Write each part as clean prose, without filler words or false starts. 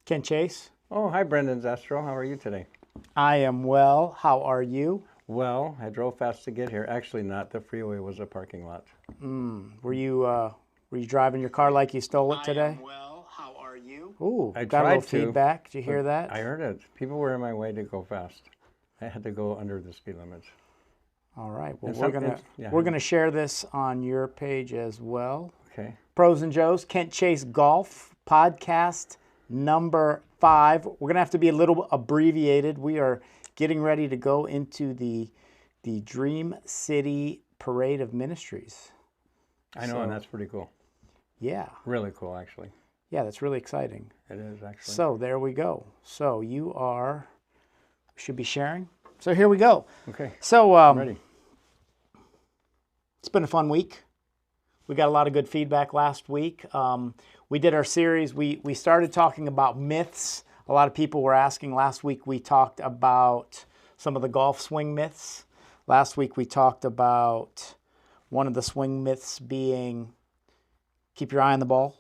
Ken Chase. Oh, hi, Brendan Zestro. How are you today? I am well. How are you? Well, I drove fast to get here. Actually, not. The freeway was a parking lot. Were you driving your car like you stole it today? I am well. How are you? Ooh, I got a little tried to, feedback. Did you hear but that? I heard it. People were in my way to go fast. I had to go under the speed limit. All right. Well, yeah. we're gonna share this on your page as well. Okay. Pros and Joes, Kent Chase Golf podcast number 5. We're gonna have to be a little abbreviated. We are getting ready to go into the Dream City Parade of Ministries. I know, and that's pretty cool. Yeah. Really cool, actually. Yeah, that's really exciting. It is, actually. So there we go. So should be sharing. So here we go. Okay. So I'm ready. It's been a fun week. We got a lot of good feedback last week. We did our series. We started talking about myths. A lot of people were asking. Last week we talked about some of the golf swing myths. Last week we talked about one of the swing myths being keep your eye on the ball.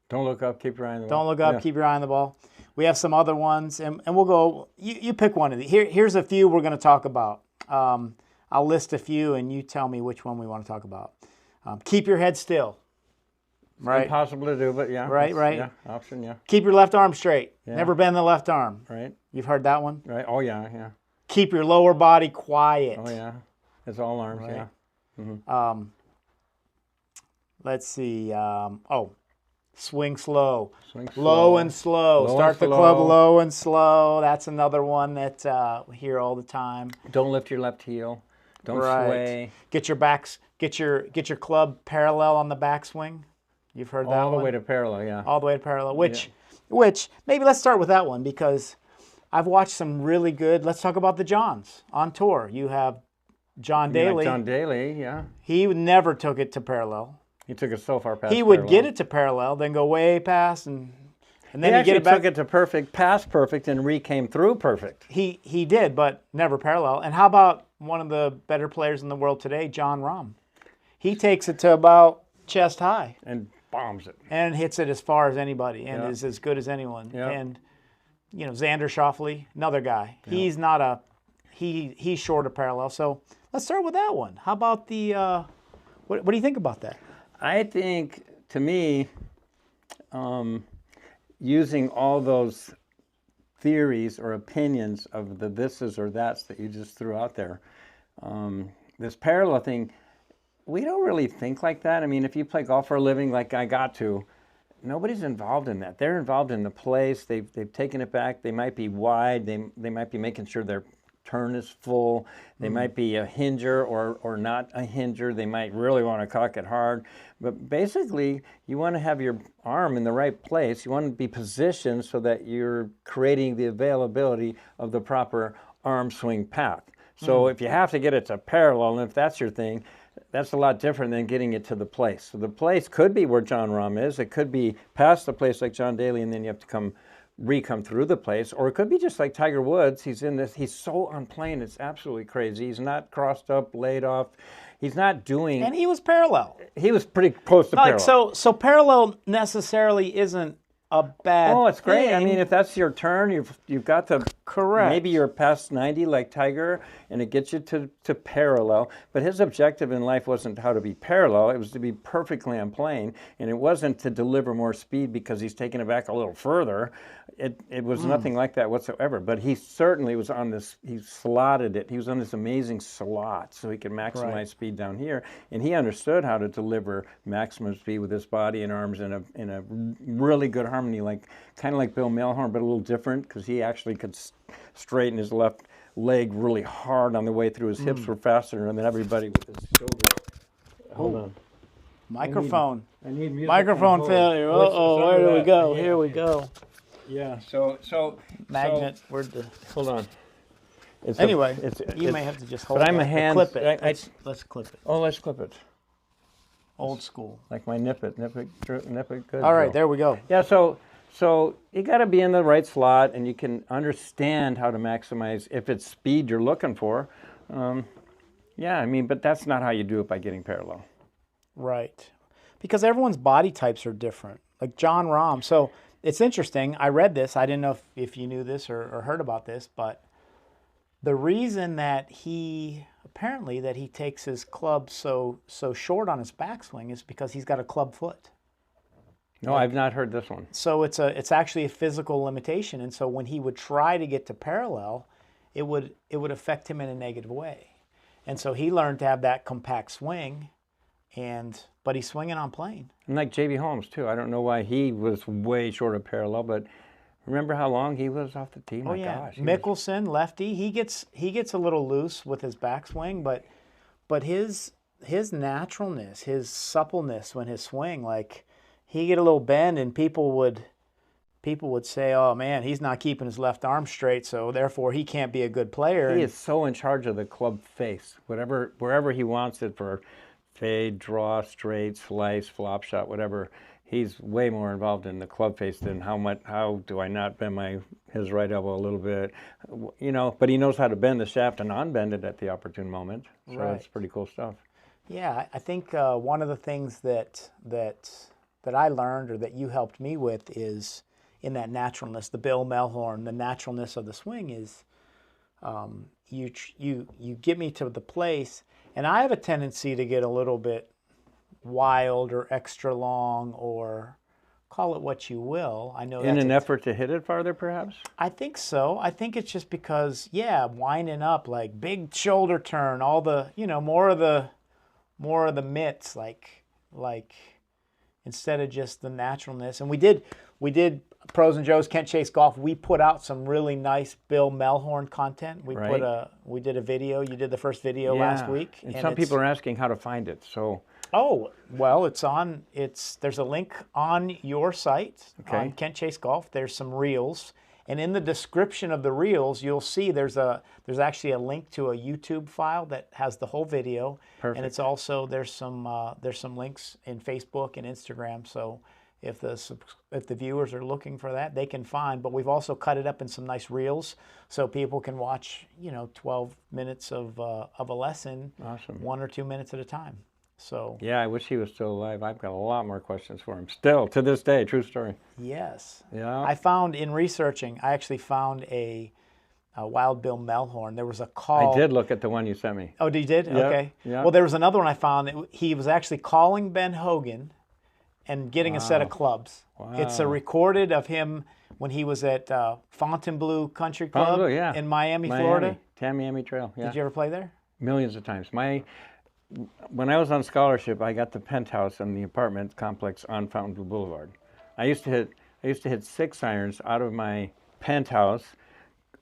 Don't look up, keep your eye on the ball. Don't look up, keep your eye on the ball. We have some other ones, and we'll go, you pick one of these. Here's a few we're going to talk about. I'll list a few, and you tell me which one we want to talk about. Keep your head still. Right. Impossible to do, but yeah. Right. Yeah, option, yeah. Keep your left arm straight. Yeah. Never bend the left arm. Right. You've heard that one? Right. Oh, yeah. Keep your lower body quiet. Oh, yeah. It's all arms, Right. yeah. Let's see. Swing slow. Swing Low and slow. Low Start and the slow. club low and slow. That's another one that we hear all the time. Don't lift your left heel. Don't sway. Get your club parallel on the backswing. You've heard that All the one? way to parallel, yeah. All the way to parallel. Which maybe let's start with that one because I've watched some really good. Let's talk about the Johns on tour. You have John You mean Daly. like John Daly, yeah. He never took it to parallel. He took it so far past He would parallel. get it to parallel, then go way past, and then He he'd actually get it back. took it to perfect, past perfect, and came through perfect. He did, but never parallel. And how about one of the better players in the world today, Jon Rahm? He takes it to about chest high And bombs it. and hits it as far as anybody and Yeah. is as good as anyone. Yeah. And Xander Schauffele, another guy. Yeah. He's not he's short of parallel. So let's start with that one. How about the what do you think about that? I think, to me, using all those theories or opinions of the thises or that's that you just threw out there, this parallel thing, we don't really think like that. I mean, if you play golf for a living like I got to, nobody's involved in that. They're involved in the place. They've taken it back. They might be wide. They might be making sure their turn is full. They might be a hinger or not a hinger. They might really want to cock it hard. But basically, you want to have your arm in the right place. You want to be positioned so that you're creating the availability of the proper arm swing path. So if you have to get it to parallel, and if that's your thing, that's a lot different than getting it to the place. So the place could be where Jon Rahm is. It could be past the place like John Daly, and then you have to come through the place. Or it could be just like Tiger Woods. He's so on plane, it's absolutely crazy. He's not crossed up, laid off. He's not doing... And he was parallel. He was pretty close to parallel. So parallel necessarily isn't a bad Oh, it's great. thing. I mean, if that's your turn, you've got to... Correct. Maybe you're past 90 like Tiger, and it gets you to parallel. But his objective in life wasn't how to be parallel. It was to be perfectly on plane. And it wasn't to deliver more speed because he's taking it back a little further. It was nothing like that whatsoever. But he certainly was on this, he slotted it. He was on this amazing slot so he could maximize speed down here. And he understood how to deliver maximum speed with his body and arms in a really good harmony, kind of like Bill Melhorn, but a little different because he actually could straighten his left leg really hard on the way through. His hips were faster than everybody with his shoulders. Hold on. Microphone. I need music. Microphone failure. Where do we go? Here we go. Yeah. So Magnet. Hold on. Anyway, you may have to just hold. But I'm that. a hand. Clip it. Let's clip it. Oh, let's clip it. Old school. Like my nip it good. All right, there we go. Yeah. So you got to be in the right slot, and you can understand how to maximize if it's speed you're looking for. Yeah, I mean, but that's not how you do it by getting parallel. Right. Because everyone's body types are different. Like Jon Rahm. So it's interesting. I read this. I didn't know if you knew this or heard about this, but the reason that he takes his club so short on his backswing is because he's got a club foot. No, I've not heard this one. So it's actually a physical limitation, and so when he would try to get to parallel, it would affect him in a negative way. And so he learned to have that compact swing, but he's swinging on plane. And like J.B. Holmes too. I don't know why he was way short of parallel, but remember how long he was off the tee? My gosh. Mickelson, lefty, he gets a little loose with his backswing, but his naturalness, his suppleness when his swing, like he get a little bend and people would say, "Oh man, he's not keeping his left arm straight, so therefore he can't be a good player." He is so in charge of the club face, wherever he wants it for fade, draw, straight, slice, flop shot, whatever. He's way more involved in the club face than how do I not bend his right elbow a little bit, but he knows how to bend the shaft and unbend it at the opportune moment. So Right. It's pretty cool stuff. Yeah, I think one of the things that I learned or that you helped me with is in that naturalness, the Bill Melhorn, the naturalness of the swing is you get me to the place, and I have a tendency to get a little bit wild or extra long or call it what you will. I know In an effort to hit it farther, perhaps? I think so. I think it's just because, winding up like big shoulder turn, all the, more of the mitts, like instead of just the naturalness. And we did Pros and Joe's Kent Chase Golf. We put out some really nice Bill Melhorn content. We did a video. You did the first video last week. And some people are asking how to find it. So. Oh, well, there's a link on your site on Kent Chase Golf. There's some reels, and in the description of the reels, you'll see there's actually a link to a YouTube file that has the whole video. Perfect. And it's also there's some links in Facebook and Instagram. So if the viewers are looking for that, they can find. But we've also cut it up in some nice reels, so people can watch 12 minutes of a lesson, Awesome. 1 or 2 minutes at a time. So yeah, I wish he was still alive. I've got a lot more questions for him still to this day. True story. yes, Yeah. I found in researching, I actually found a Wild Bill Melhorn. There was a call. I did look at the one you sent me. Oh, you did? Yep, Okay. yep. Well, there was another one I found. He was actually calling Ben Hogan and getting a set of clubs. Wow. It's a recorded of him when he was at Fontainebleau Country Club Fontainebleau, yeah. in Miami, Florida. Tamiami Trail. Yeah. Did you ever play there? Millions of times. When I was on scholarship, I got the penthouse in the apartment complex on Fontainebleau Boulevard. I used to hit 6 irons out of my penthouse,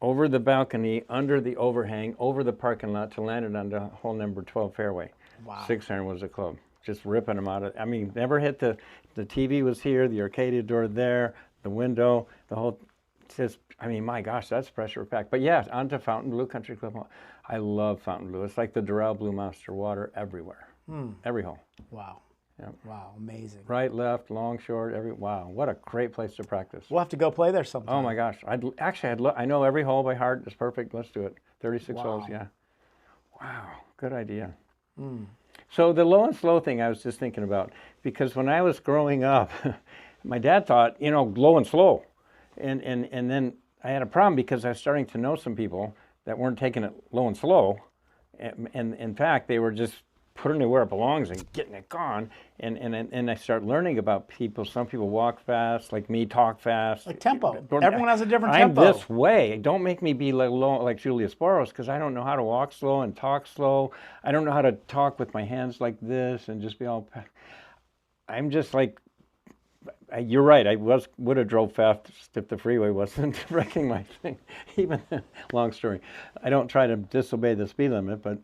over the balcony, under the overhang, over the parking lot to land it on the hole number 12 fairway. Wow. 6 iron was the club. Just ripping them out. Never hit the TV was here, the arcade door there, the window, the whole. My gosh, that's pressure packed. But yeah, onto Fontainebleau Country Club. I love Fontainebleau. It's like the Doral Blue Monster, water everywhere, every hole. Wow. Yep. Wow, amazing. Right, left, long, short, wow, what a great place to practice. We'll have to go play there sometime. Oh my gosh, I know every hole by heart. It's perfect. Let's do it. 36 holes, yeah. Wow, good idea. So the low and slow thing I was just thinking about, because when I was growing up, my dad thought, low and slow. And then I had a problem because I was starting to know some people that weren't taking it low and slow. And in fact, they were just putting it where it belongs and getting it gone. And I start learning about people. Some people walk fast, like me, talk fast. Like tempo. Everyone has a different tempo. I'm this way. Don't make me be like Julius Boros, because I don't know how to walk slow and talk slow. I don't know how to talk with my hands like this and just be all. I'm just like. You're right. I would have drove fast if the freeway wasn't wrecking my thing. Even long story. I don't try to disobey the speed limit, but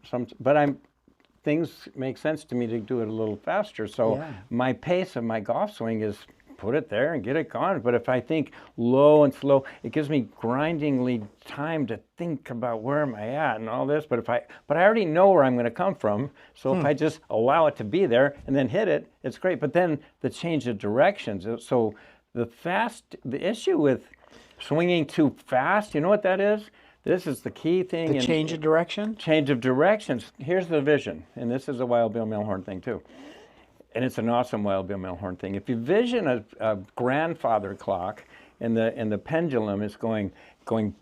things make sense to me to do it a little faster. So my pace of my golf swing is put it there and get it gone. But if I think low and slow, it gives me grindingly time to think about where am I at and all this. But I already know where I'm going to come from. So if I just allow it to be there and then hit it, it's great. But then the change of directions. So the issue with swinging too fast, you know what that is? This is the key thing. The change of direction? Change of directions. Here's the vision. And this is a Wild Bill Melhorn thing too. And it's an awesome Wild Bill Melhorn thing. If you vision a grandfather clock and the pendulum is going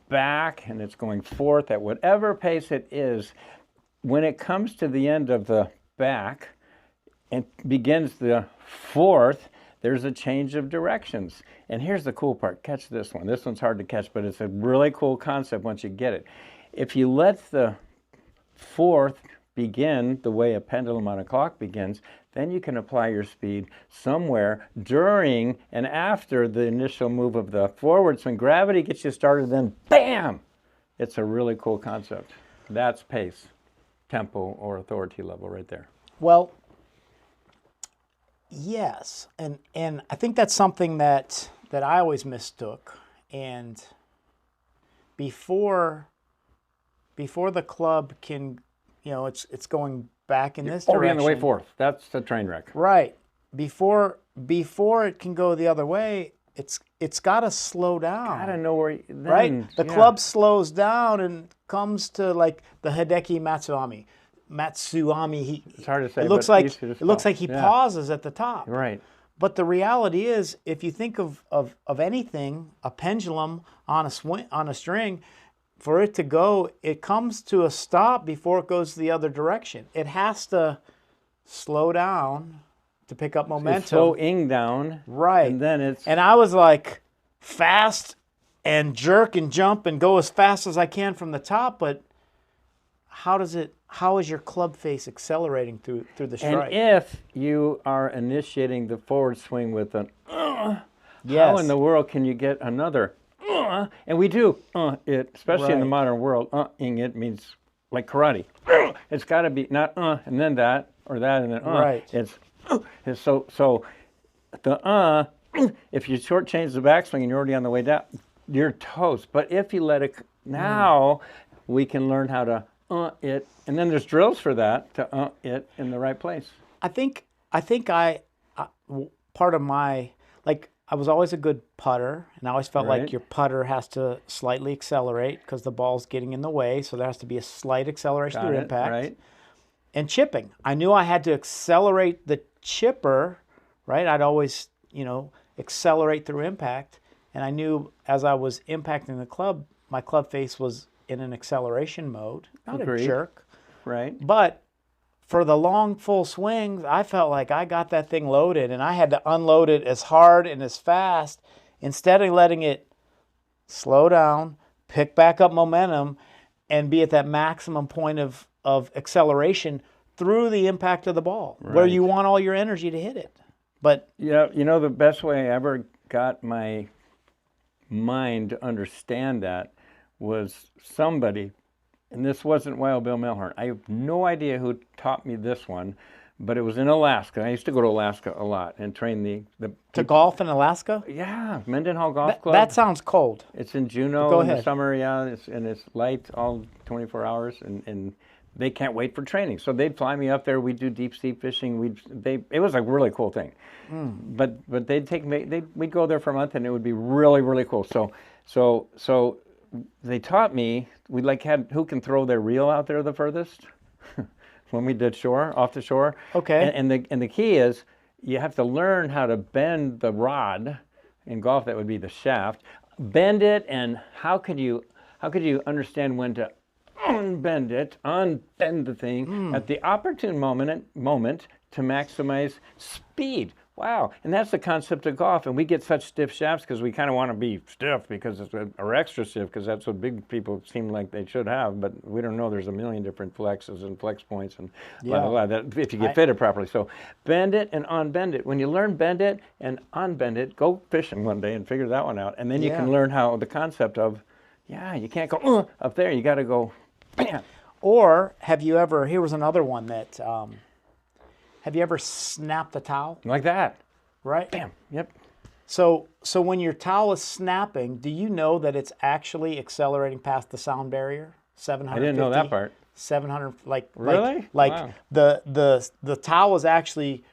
back and it's going forth at whatever pace it is. When it comes to the end of the back and begins the fourth, there's a change of directions. And here's the cool part. Catch this one. This one's hard to catch, but it's a really cool concept once you get it. If you let the fourth begin the way a pendulum on a clock begins, then you can apply your speed somewhere during and after the initial move of the forward swing. Gravity gets you started, then bam! It's a really cool concept. That's pace, tempo, or authority level right there. Well, yes, and I think that's something that I always mistook. And before the club can, it's going back in this direction. Already on the way forth. That's the train wreck. Right. Before it can go the other way, it's got to slow down. Gotta know where. Then, right. The club slows down and comes to like the Hideki Matsuyama. It's hard to say. It looks like he Yeah. pauses at the top. Right. But the reality is, if you think of anything, a pendulum on a string, for it to go, it comes to a stop before it goes the other direction. It has to slow down to pick up momentum. It's slowing down. Right. And then it's. And I was like, fast and jerk and jump and go as fast as I can from the top, but how is your club face accelerating through the strike? And if you are initiating the forward swing with an yes. how in the world can you get another and we do it, especially in the Right. modern world. Ing it means like karate. It's got to be not and then that or that and then Right. It's so the if you shortchange the backswing and you're already on the way down, you're toast. But if you let it now, we can learn how to it, and then there's drills for that to it in the right place. I think part of my, like, I was always a good putter, and I always felt Right. like your putter has to slightly accelerate because the ball's getting in the way, so there has to be a slight acceleration Got through it, impact. right? And chipping. I knew I had to accelerate the chipper, right? I'd always, accelerate through impact, and I knew as I was impacting the club, my club face was in an acceleration mode, not Agreed. a jerk. Right. But for the long, full swings, I felt like I got that thing loaded, and I had to unload it as hard and as fast instead of letting it slow down, pick back up momentum, and be at that maximum point of acceleration through the impact of the ball, where Right. you want all your energy to hit it. But Yeah, the best way I ever got my mind to understand that was somebody, and this wasn't Wild Bill Melhorn. I have no idea who taught me this one, but it was in Alaska. I used to go to Alaska a lot and train the to golf in Alaska, yeah, Mendenhall Golf Club. that sounds cold. It's in Juneau Go in the ahead. summer, yeah, it's light all 24 hours, and they can't wait for training. So they'd fly me up there. We'd do deep sea fishing. It was a really cool thing. But they'd take me. We'd go there for a month, and it would be really, really cool. So they taught me. We had who can throw their reel out there the furthest when we did off the shore. Okay. And the key is you have to learn how to bend the rod. In golf, that would be the shaft. Bend it, and how could you understand when to unbend the thing at the opportune moment to maximize speed. Wow, and that's the concept of golf. And we get such stiff shafts because we kind of want to be stiff or extra stiff because that's what big people seem like they should have. But we don't know there's a million different flexes and flex points and blah, blah, blah, that if you get fitted properly. So bend it and unbend it. When you learn bend it and unbend it, go fishing one day and figure that one out. And then you can learn how the concept of, you can't go up there. You got to go, bam. Or have you ever? Here was another one that. Have you ever snapped a towel? Like that. Right? Bam. Yep. So when your towel is snapping, do you know that it's actually accelerating past the sound barrier? 750. I didn't know that part. 700, Really? like Wow. the towel is actually.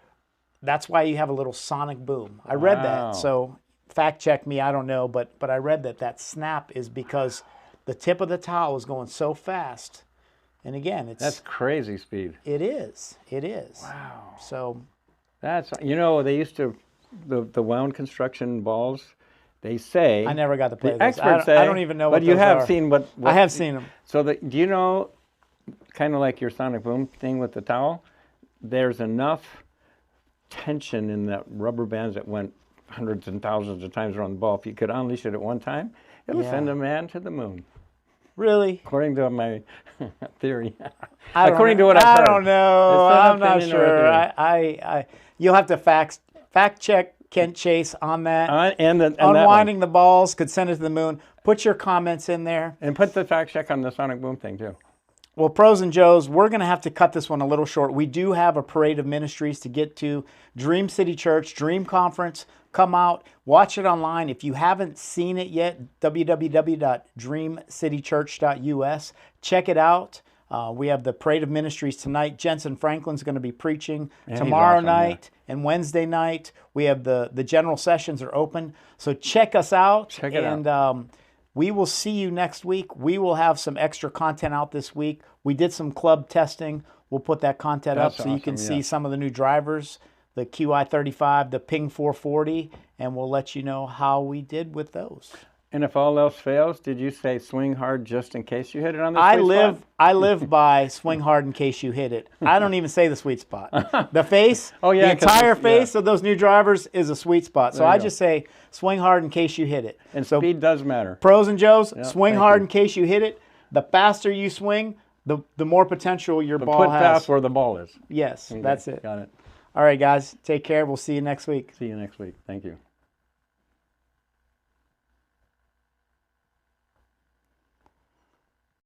That's why you have a little sonic boom. I read Wow. that. So fact check me. I don't know, but I read that snap is because the tip of the towel is going so fast. And again, That's crazy speed. It is. Wow. So That's they used to the wound construction balls. They say I never got to play the those. experts say. I don't even know what But you those have are. seen what I have seen them. So do you know, kind of like your sonic boom thing with the towel, there's enough tension in that rubber bands that went hundreds and thousands of times around the ball. If you could unleash it at one time, it'll Yeah. send a man to the moon. Really? According to my theory. I don't According know. to what I've I heard. don't know. It's an I'm not opinion or a sure. theory. You'll have to fact check Kent Chase on that. And that one. Unwinding the balls could send it to the moon. Put your comments in there. And put the fact check on the sonic boom thing too. Well, Pros and Joes, we're going to have to cut this one a little short. We do have a parade of ministries to get to. Dream City Church, Dream Conference. Come out, watch it online. If you haven't seen it yet, www.dreamcitychurch.us. Check it out. We have the parade of ministries tonight. Jensen Franklin's going to be preaching tomorrow awesome, night and Wednesday night. We have the general sessions are open. So check us out. Check it out. And we will see you next week. We will have some extra content out this week. We did some club testing. We'll put that content That's up so you can awesome, see yeah. some of the new drivers, the QI35, the Ping 440, and we'll let you know how we did with those. And if all else fails, did you say swing hard just in case you hit it on the I sweet live spot? by swing hard in case you hit it. I don't even say the sweet spot. The face, Oh, yeah, the 'cause entire it's- face of those new drivers is a sweet spot. So There you I go. just say swing hard in case you hit it. And so speed does matter. Pros and Joes, swing thank hard you. in case you hit it. The faster you swing, the more potential your But ball put has. fast where the ball is. Yes, that's it. Got it. All right, guys, take care. We'll see you next week. See you next week. Thank you.